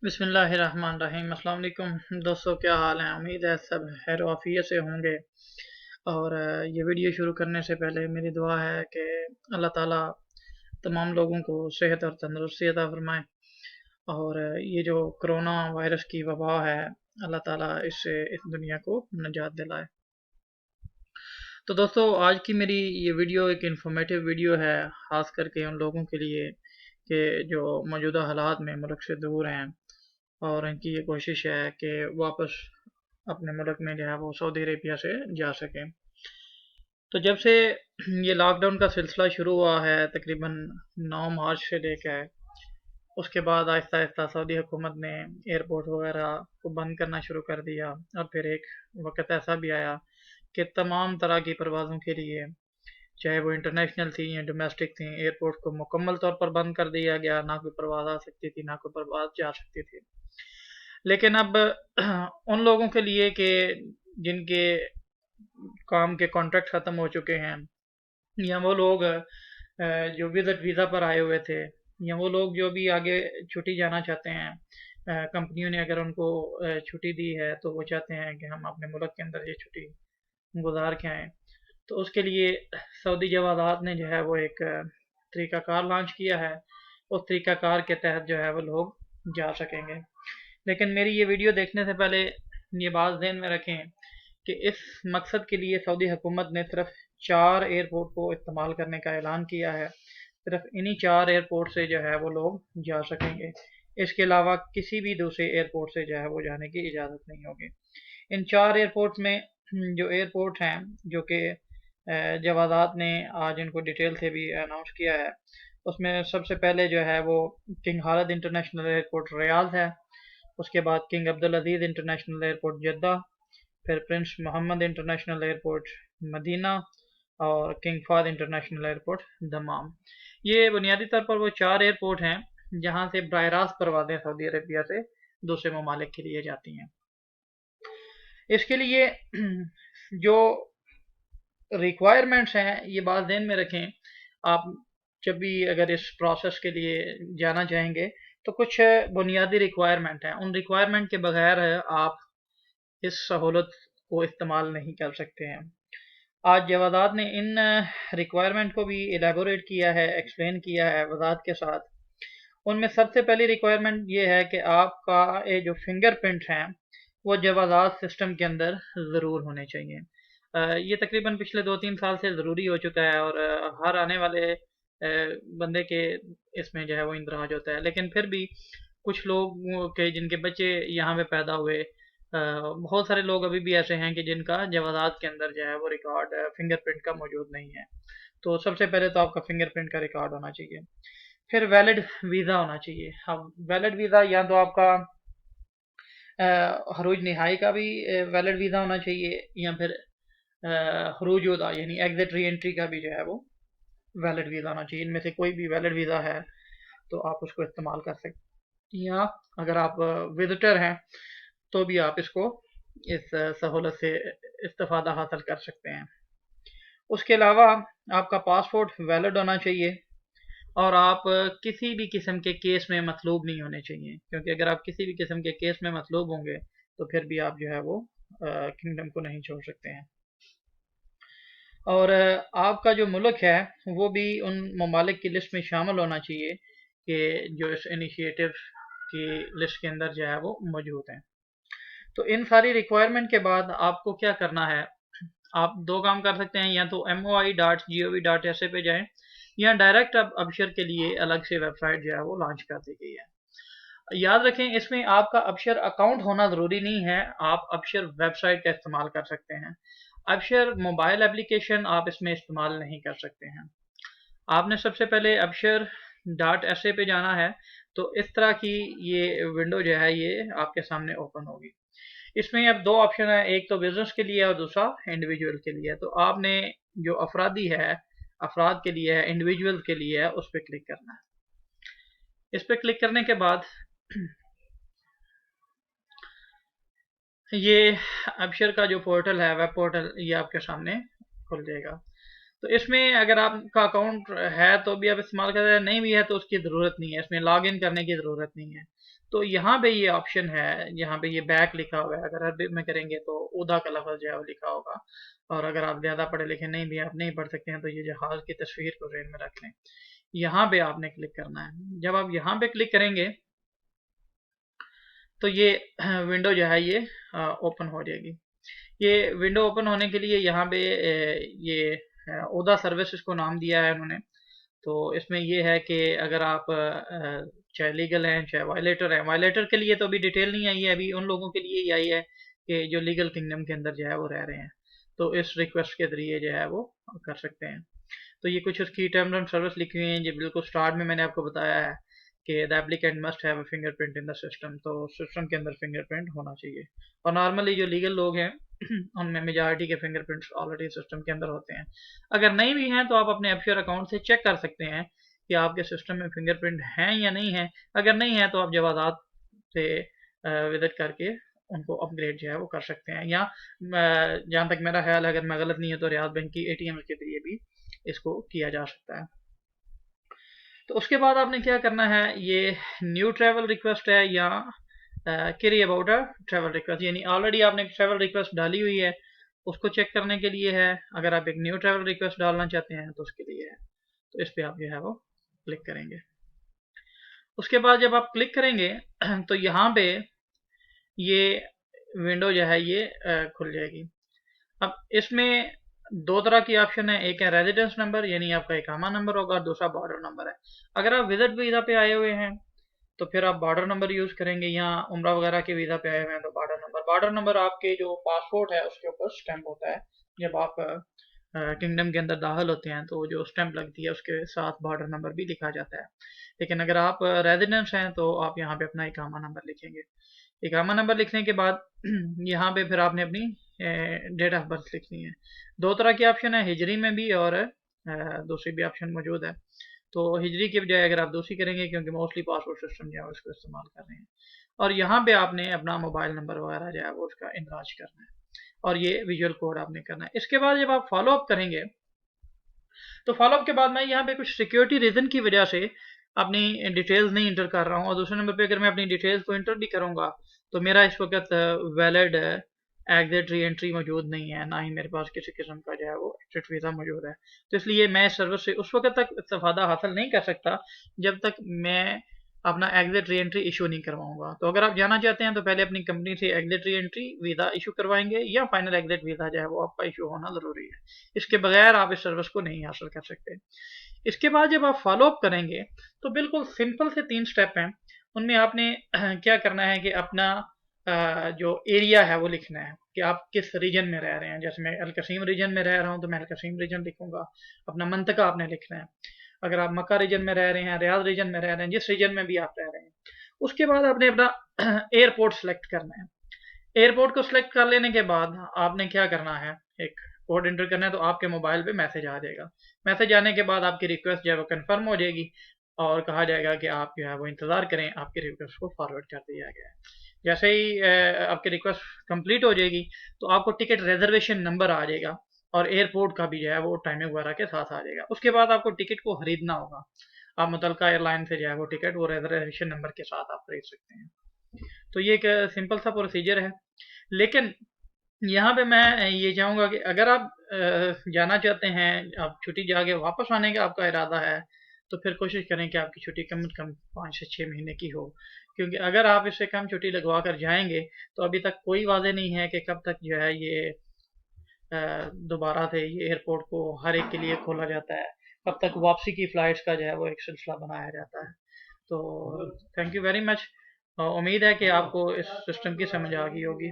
बिस्मिल्लाहिर्रहमानिर्रहीम। अस्सलाम वालेकुम दोस्तों, क्या हाल है? उम्मीद है सब खैर आफियत से होंगे। और ये वीडियो शुरू करने से पहले मेरी दुआ है कि अल्लाह ताला तमाम लोगों को सेहत और तंदुरुस्ती अता फरमाए। और ये जो कोरोना वायरस की वबा है, अल्लाह ताला इससे इस दुनिया को निजात दिलाए। तो दोस्तों, आज की मेरी ये वीडियो एक इन्फॉर्मेटिव वीडियो है, ख़ास करके उन लोगों के लिए कि जो मौजूदा हालात में मुल्क से दूर हैं और इनकी ये कोशिश है कि वापस अपने मुल्क में जो है वो सऊदी अरेबिया से जा सकें। तो जब से ये लॉकडाउन का सिलसिला शुरू हुआ है, तकरीबन 9 मार्च से लेकर, उसके बाद आहिस्ता आहिस्ता सऊदी हुकूमत ने एयरपोर्ट वगैरह को बंद करना शुरू कर दिया। और फिर एक वक्त ऐसा भी आया कि तमाम तरह की परवाज़ों के लिए, चाहे वो इंटरनेशनल थी या डोमेस्टिक थी, एयरपोर्ट को मुकम्मल तौर पर बंद कर दिया गया। ना कोई परवाज़ आ सकती थी, ना कोई परवाज़ जा सकती थी। लेकिन अब उन लोगों के लिए कि जिनके काम के कॉन्ट्रैक्ट ख़त्म हो चुके हैं, या वो लोग जो विजिट वीज़ा पर आए हुए थे, या वो लोग जो भी आगे छुट्टी जाना चाहते हैं, कंपनियों ने अगर उनको छुट्टी दी है तो वो चाहते हैं कि हम अपने मुल्क के अंदर ये छुट्टी गुजार के आएँ। तो उसके लिए सऊदी जवाज़ात ने जो है वो एक तरीक़ाकार लॉन्च किया है। उस तरीक़ाकार के तहत जो है वो लोग जा सकेंगे। लेकिन मेरी ये वीडियो देखने से पहले ये बात ज़हन में रखें कि इस मकसद के लिए सऊदी हुकूमत ने सिर्फ 4 एयरपोर्ट को इस्तेमाल करने का ऐलान किया है। सिर्फ इन्हीं 4 एयरपोर्ट से जो है वो लोग जा सकेंगे। इसके अलावा किसी भी दूसरे एयरपोर्ट से जो है वो जाने की इजाज़त नहीं होगी। इन 4 एयरपोर्ट्स में जो एयरपोर्ट हैं, जो कि जवाज़ात ने आज इनको डिटेल से भी अनाउंस किया है, उसमें सबसे पहले जो है वो King Khalid International Airport Riyadh है। उसके बाद King Abdul Aziz International Airport Jeddah, फिर Prince Mohammed International Airport Medina, और King Fahd International Airport Dammam. ये बुनियादी तौर पर वो 4 एयरपोर्ट हैं जहाँ से बराह रास्त परवाज़ें सऊदी अरबिया से दूसरे ममालिक के लिए जाती हैं। इसके लिए जो रिक्वायरमेंट्स हैं, ये बात ध्यान में रखें। आप जब भी अगर इस प्रोसेस के लिए जाना चाहेंगे तो कुछ बुनियादी रिक्वायरमेंट हैं। उन रिक्वायरमेंट के बगैर आप इस सहूलत को इस्तेमाल नहीं कर सकते हैं। आज जवादात ने इन रिक्वायरमेंट को भी एलेबोरेट किया है, एक्सप्लेन किया है वजाहत के साथ। उनमें सबसे पहली रिक्वायरमेंट ये है कि आपका ये जो फिंगरप्रिंट हैं वो जवाज़ात सिस्टम के अंदर ज़रूर होने चाहिए। ये तकरीबन पिछले 2-3 साल से ज़रूरी हो चुका है, और हर आने वाले बंदे के इसमें जो है वो इंदराज होता है। लेकिन फिर भी कुछ लोग के जिनके बच्चे यहाँ पे पैदा हुए, बहुत सारे लोग अभी भी ऐसे हैं कि जिनका जवाज़ात के अंदर जो है वो रिकॉर्ड फिंगरप्रिंट का मौजूद नहीं है। तो सबसे पहले तो आपका फिंगरप्रिंट का रिकॉर्ड होना चाहिए। फिर वैलिड वीज़ा होना चाहिए। अब वैलिड वीज़ा या तो आपका खरूज नहाई का भी वैलिड वीज़ा होना चाहिए, या फिर खरूज उदा यानी एग्जिट री एंट्री का भी जो है वो वैलिड वीज़ा होना चाहिए। इनमें से कोई भी वैलिड वीज़ा है तो आप उसको इस्तेमाल कर सकते हैं, या अगर आप विजिटर हैं तो भी आप इसको इस सहूलत से इस्तेफादा हासिल कर सकते हैं। उसके अलावा आपका पासपोर्ट वैलिड होना चाहिए, और आप किसी भी किस्म के केस में मतलूब नहीं होने चाहिए, क्योंकि अगर आप किसी भी किस्म के केस में मतलूब होंगे तो फिर भी आप जो है वो किंगडम को नहीं छोड़ सकते हैं। और आपका जो मुल्क है वो भी उन ममालिक की लिस्ट में शामिल होना चाहिए कि जो इस इनिशिएटिव की लिस्ट के अंदर जो है वो मौजूद हैं। तो इन सारी रिक्वायरमेंट के बाद आपको क्या करना है? आप दो काम कर सकते हैं, या तो moi.gov.sa पे जाएं, या डायरेक्ट अब अबशर के लिए अलग से वेबसाइट जो है वो लॉन्च कर दी गई है। याद रखें, इसमें आपका अबशर अकाउंट होना ज़रूरी नहीं है। आप अबशर वेबसाइट का इस्तेमाल कर सकते हैं। अबशर मोबाइल एप्लीकेशन आप इसमें इस्तेमाल नहीं कर सकते हैं। आपने सबसे पहले अबशर डॉट एस ए पे जाना है। तो इस तरह की ये विंडो जो है ये आपके सामने ओपन होगी। इसमें अब दो ऑप्शन है, एक तो बिजनेस के लिए और दूसरा इंडिविजुअल के लिए। तो आपने जो अफरादी है, अफराद के लिए है, इंडिविजुअल के लिए है, उस पर क्लिक करना है। इस पर क्लिक करने के बाद ये अबशर का जो पोर्टल है, वेब पोर्टल, ये आपके सामने खुल जाएगा। तो इसमें अगर आपका अकाउंट है तो भी आप इस्तेमाल कर रहे हैं, नहीं भी है तो उसकी ज़रूरत नहीं है, इसमें लॉग इन करने की ज़रूरत नहीं है। तो यहाँ पे ये ऑप्शन है, यहाँ पे ये बैक लिखा हुआ है, अगर अरबी में करेंगे तो ऊदा का लफ्ज़ जो है वो लिखा होगा। और अगर आप ज़्यादा पढ़े लिखे नहीं भी, आप नहीं पढ़ सकते हैं, तो ये जहाज़ की तस्वीर को ज़हन में रख लें। यहाँ पे आपने क्लिक करना है। जब आप यहाँ पे क्लिक करेंगे तो ये विंडो जो है ये ओपन हो जाएगी। ये विंडो ओपन होने के लिए यहाँ पे ये ओदा सर्विसेज को नाम दिया है उन्होंने। तो इसमें ये है कि अगर आप चाहे लीगल हैं चाहे वायलेटर हैं, वायलेटर के लिए तो अभी डिटेल नहीं आई है, अभी उन लोगों के लिए ही आई है कि जो लीगल किंगडम के अंदर जो है वो रह रहे हैं, तो इस रिक्वेस्ट के ज़रिए जो है वो कर सकते हैं। तो ये कुछ उसकी टर्म्स एंड सर्विस लिखी हुई हैं, जो बिल्कुल स्टार्ट में मैंने आपको बताया है कि the applicant must have a fingerprint in the system, तो सिस्टम के अंदर फिंगरप्रिंट होना चाहिए। और नॉर्मली जो लीगल लोग हैं उनमें मेजॉरिटी के फिंगरप्रिंट्स ऑलरेडी सिस्टम के अंदर होते हैं। अगर नहीं भी हैं तो आप अपने एपश्योर अकाउंट से चेक कर सकते हैं कि आपके सिस्टम में फिंगरप्रिंट हैं या नहीं है। अगर नहीं है तो आप जवाजात से विजिट करके उनको अपग्रेड जो है वो कर सकते हैं, या जहाँ तक मेरा ख्याल है, अगर मैं गलत नहीं हूँ, तो रियाद बैंक की ATM के जरिए भी इसको किया जा सकता है। तो उसके बाद आपने क्या करना है, ये न्यू ट्रैवल रिक्वेस्ट है या query about a travel request, यानी ऑलरेडी आपने ट्रैवल रिक्वेस्ट डाली हुई है, उसको चेक करने के लिए है। अगर आप एक न्यू ट्रैवल रिक्वेस्ट डालना चाहते हैं तो उसके लिए है, तो इस पर आप जो है वो क्लिक करेंगे। उसके बाद जब आप क्लिक करेंगे तो यहाँ पे ये विंडो जो है ये खुल जाएगी। अब इसमें दो तरह की ऑप्शन है, एक है रेजिडेंस नंबर यानी आपका इकामा नंबर होगा, और दूसरा बॉर्डर नंबर है। अगर आप विजिट वीज़ा पे आए हुए हैं तो फिर आप बॉर्डर नंबर यूज़ करेंगे, या उम्रा वगैरह के वीज़ा पे आए हुए हैं तो बॉर्डर नंबर। बॉर्डर नंबर आपके जो पासपोर्ट है उसके ऊपर स्टैंप होता है, जब आप किंगडम के अंदर दाखिल होते हैं तो जो स्टैंप लगती है उसके साथ बॉर्डर नंबर भी लिखा जाता है। लेकिन अगर आप रेजिडेंस हैं तो आप यहाँ पे अपना इकामा नंबर लिखेंगे। इकामा नंबर लिखने के बाद यहाँ पे फिर आपने अपनी डेट ऑफ बर्थ लिखनी है। दो तरह की ऑप्शन है, हिजरी में भी और दूसरी भी ऑप्शन मौजूद है। तो हिजरी की बजाय अगर आप दूसरी करेंगे, क्योंकि मोस्टली पासपोर्ट सिस्टम जो है उसको इस्तेमाल कर रहे हैं, और यहाँ पे आपने अपना मोबाइल नंबर वगैरह जो है वो उसका इंदराज करना है, और ये विजुअल कोड आपने करना है। इसके बाद जब आप फॉलो अप करेंगे तो फॉलोअप के बाद मैं यहाँ पे कुछ सिक्योरिटी रीज़न की वजह से अपनी डिटेल्स नहीं इंटर कर रहा हूँ, और दूसरे नंबर पे अगर मैं अपनी डिटेल्स को इंटर भी करूँगा तो मेरा इस वक्त वैलिड एग्जिट री एंट्री मौजूद नहीं है, ना ही मेरे पास किसी किस्म का जो है वो एग्जिट वीज़ा मौजूद है। तो इसलिए मैं इस सर्विस से उस वक्त तक इस्तेफादा हासिल नहीं कर सकता जब तक मैं अपना एग्जिट री एंट्री इशू नहीं करवाऊंगा। तो अगर आप जाना चाहते हैं तो पहले अपनी कंपनी से exit re entry visa issue करवाएंगे, या फाइनल एग्जिट वीज़ा जो है वो आपका इशू होना ज़रूरी है। इसके बगैर आप इस सर्विस को नहीं हासिल कर सकते। इसके बाद जब आप फॉलो अप करेंगे तो बिल्कुल सिंपल से 3 स्टेप हैं। उनमें आपने क्या करना है कि अपना जो एरिया है वो लिखना है कि आप किस रीजन में रह रहे हैं। जैसे मैं अल-कसीम रीजन में रह रहा हूँ तो मैं अल-कसीम रीजन लिखूंगा। अपना मंतका आपने लिखना है। अगर आप मक्का रीजन में रह रहे हैं, रियाद रीजन में रह रहे हैं, जिस रीजन में भी आप रह रहे हैं, उसके बाद आपने अपना एयरपोर्ट सेलेक्ट करना है। एयरपोर्ट को सिलेक्ट कर लेने के बाद आपने क्या करना है, एक कोड एंटर करना है, तो आपके मोबाइल पे मैसेज आ जाएगा। मैसेज आने के बाद आपकी रिक्वेस्ट जो है वो कंफर्म हो जाएगी, और कहा जाएगा कि आप जो है वो इंतज़ार करें, आपकी रिक्वेस्ट को फॉरवर्ड कर दिया गया है। जैसे ही आपकी रिक्वेस्ट कंप्लीट हो जाएगी तो आपको टिकट रिजर्वेशन नंबर आ जाएगा, और एयरपोर्ट का भी जो है वो टाइमिंग वगैरह के साथ आ जाएगा। उसके बाद आपको टिकट को खरीदना होगा। आप मुतलका एयरलाइन से जो है वो टिकट वो रिजर्वेशन नंबर के साथ आप खरीद सकते हैं। तो ये एक सिंपल सा प्रोसीजर है। लेकिन यहाँ पे मैं ये चाहूँगा कि अगर आप जाना चाहते हैं, आप छुट्टी जाके वापस आने का आपका इरादा है, तो फिर कोशिश करें कि आपकी छुट्टी कम से कम 5 से 6 महीने की हो। क्योंकि अगर आप इससे कम छुट्टी लगवा कर जाएंगे तो अभी तक कोई वादे नहीं है कि कब तक जो है ये दोबारा से ये एयरपोर्ट को हर एक के लिए खोला जाता है, कब तक वापसी की फ़्लाइट्स का जो है वो एक सिलसिला बनाया जाता है। तो थैंक यू वेरी मच। उम्मीद है कि आपको इस सिस्टम की समझ आ गई होगी।